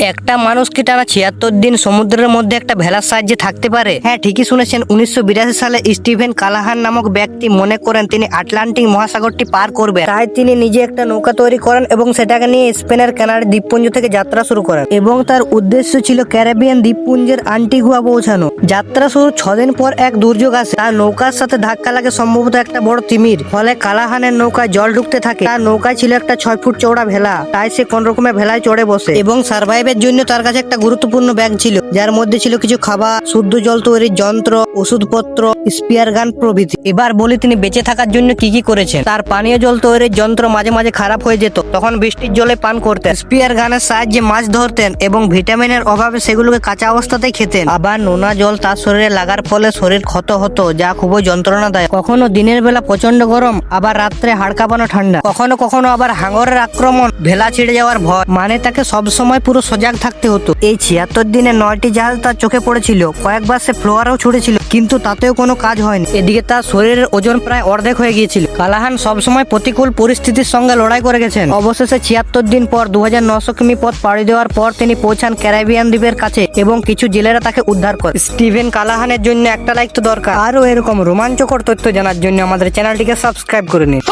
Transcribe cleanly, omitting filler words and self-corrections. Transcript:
একটা মানুষ কি টানা ৭৬ দিন সমুদ্রের মধ্যে একটা ভেলার সাহায্যে থাকতে পারে? হ্যাঁ, ঠিকই শুনেছেন। ১৯৮২ সালে স্টিভেন কালাহান নামক ব্যক্তি মনে করেন তিনি আটলান্টিক মহাসাগরটি পার করবেন। তাই তিনি নিজে একটা নৌকা তৈরি করেন এবং সেটাকে নিয়ে স্পেনের কানাডা দ্বীপপুঞ্জ থেকে যাত্রা শুরু করেন এবং তার উদ্দেশ্য ছিল ক্যারিবিয়ান দ্বীপপুঞ্জের আন্টিগুয়া পৌঁছানো। যাত্রা শুরু ৬ দিন পর এক দুর্যোগ আসে। তার নৌকার সাথে ধাক্কা লাগে সম্ভবত একটা বড় তিমির, ফলে কালাহানের নৌকায় জল ঢুকতে থাকে। তার নৌকায় ছিল একটা ৬ ফুট চওড়া ভেলা, তাই সে কোন রকমের ভেলায় চড়ে বসে এবং সার্ভাইভের জন্য তার কাছে একটা গুরুত্বপূর্ণ ব্যাগ ছিল, যার মধ্যে ছিল কিছু খাবার, শুদ্ধ জল তৈরির যন্ত্র, ওষুধপত্র, স্পিয়ার গান প্রভৃতি। এবার বলি তিনি বেঁচে থাকার জন্য কি কি করেছেন। তার পানীয় জল তৈরির যন্ত্র মাঝে মাঝে খারাপ হয়ে যেত, তখন বৃষ্টির জলে পান করতেন। স্পিয়ার গানের সাহায্যে মাছ ধরতেন এবং ভিটামিনের অভাবে সেগুলোকে কাঁচা অবস্থাতেই খেতেন। আবার নোনা জল তার শরীরে লাগার ফলে শরীর ক্ষত হতো, যা খুবই যন্ত্রণাদায়ক। কখনো দিনের বেলা প্রচন্ড গরম, আবার রাত্রে হাড় কাঁপানো ঠান্ডা, কখনো কখনো আবার হাঙরের আক্রমণ, ভেলা ছিঁড়ে যাওয়ার ভয়। মানে তাকে সবসময় পুরো সজাগ থাকতে হতো। এই ৭৬ দিনে ৯টি জাহাজ তার চোখে পড়েছিল, কয়েকবার সে ফ্লোয়ারও ছুড়েছিল, কিন্তু তাতেও কোনো কাজ হয়নি। এদিকে তার শরীরের ওজন প্রায় অর্ধেক হয়ে গিয়েছিল। কালাহান সবসময় প্রতিকূল পরিস্থিতির সঙ্গে লড়াই করে গেছেন। অবশেষে ৭৬ দিন পর ২৯০০ কিমি পথ পাড়ি দেওয়ার পর তিনি পৌঁছান ক্যারিবিয়ান দ্বীপের কাছে এবং কিছু জেলেরা তাকে উদ্ধার করে। স্টিভেন কালাহানের জন্য একটা লাইক তো দরকার। আরও এরকম রোমাঞ্চকর তথ্য জানার জন্য আমাদের চ্যানেলটিকে সাবস্ক্রাইব করে নিন।